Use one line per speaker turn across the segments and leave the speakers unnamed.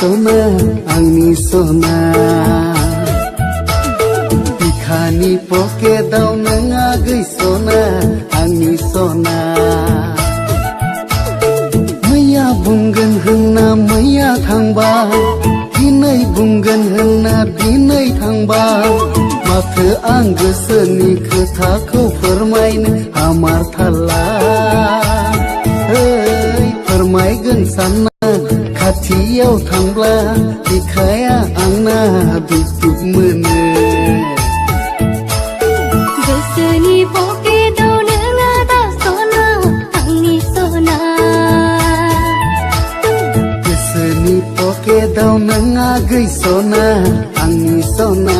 sona angni sona bikhani poke daw nangagai sona angni sona मैया बुंगोन होनना मैया थांबाय दिनै बुंगोन होनना दिनै थांबाय माथो आं गोसोनि खोथाखौ फोरमायनो हामारथारला फोरमायगोन सानना खाथियाव थांब्ला बिखाया आंना दुब दुब मोनो
गोसोनि पकेटाव नोङा दा सना आंनि सना
गोसोनि पकेटाव नोङा गै सना आंनि सना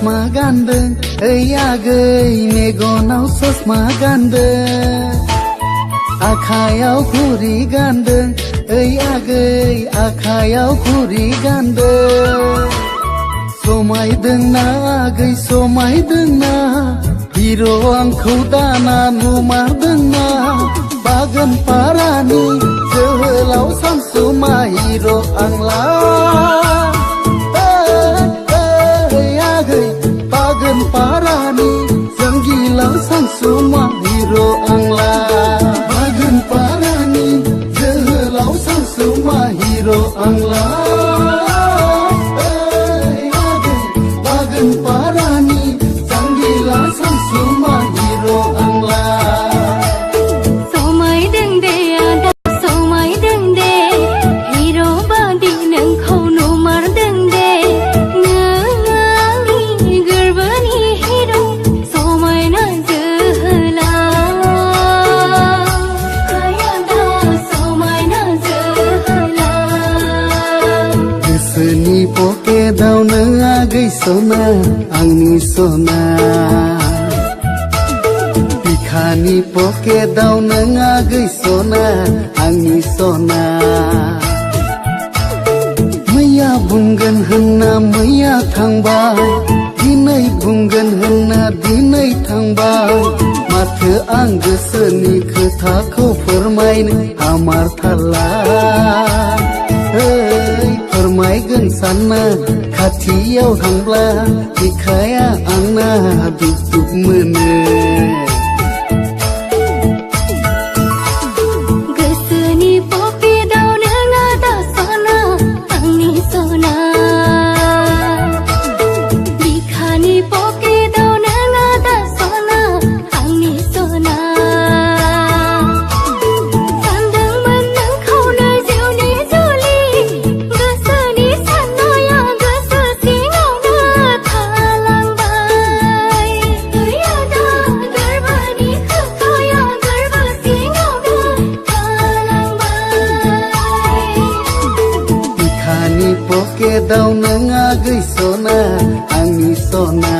Magandeng, agay megonaw sos magandeng akhayaw khuri gandeng agay akhayaw khuri gandeng somay deng na agay somay deng na hiro angkau dana numar deng na bagan parani johelau sansuma hiro angla bagan parani janggilang sang suma hiro angla bagan parani jehelau sang suma hiro angla bagan parani janggilang sang suma hiro angla
somai deng de ada somai deng de hiro badi nang khau no mar deng de
Seni poke daw nangagai sona angni sona bikhani poke daw nangagai sona angni sona मैया बुंगोन होनना मैया थांबाय दिनै बुंगोन होनना दिनै थांबाय माथो आं गोसोनि खोथाखौ फोरमायनो हामारथारला फोरमायगोन सानना खाथियाव थांब्ला बिखाया आंना दुब दुब मोनो
गोसोनि पकेटाव नोङा दा सना आंनि सना बिखानि पकेटाव नोङा दा सना आंनि सना सानदोंमोन नोंखौनो जिउनि जुलि गोसोनि साननाया गोसो सिङावनो थालांबाय आदा गोरबोनि खोथाया गोरबो सिङावनो थालांबाय
बिखानि पकेटाव नोङा गै सना आंनि सना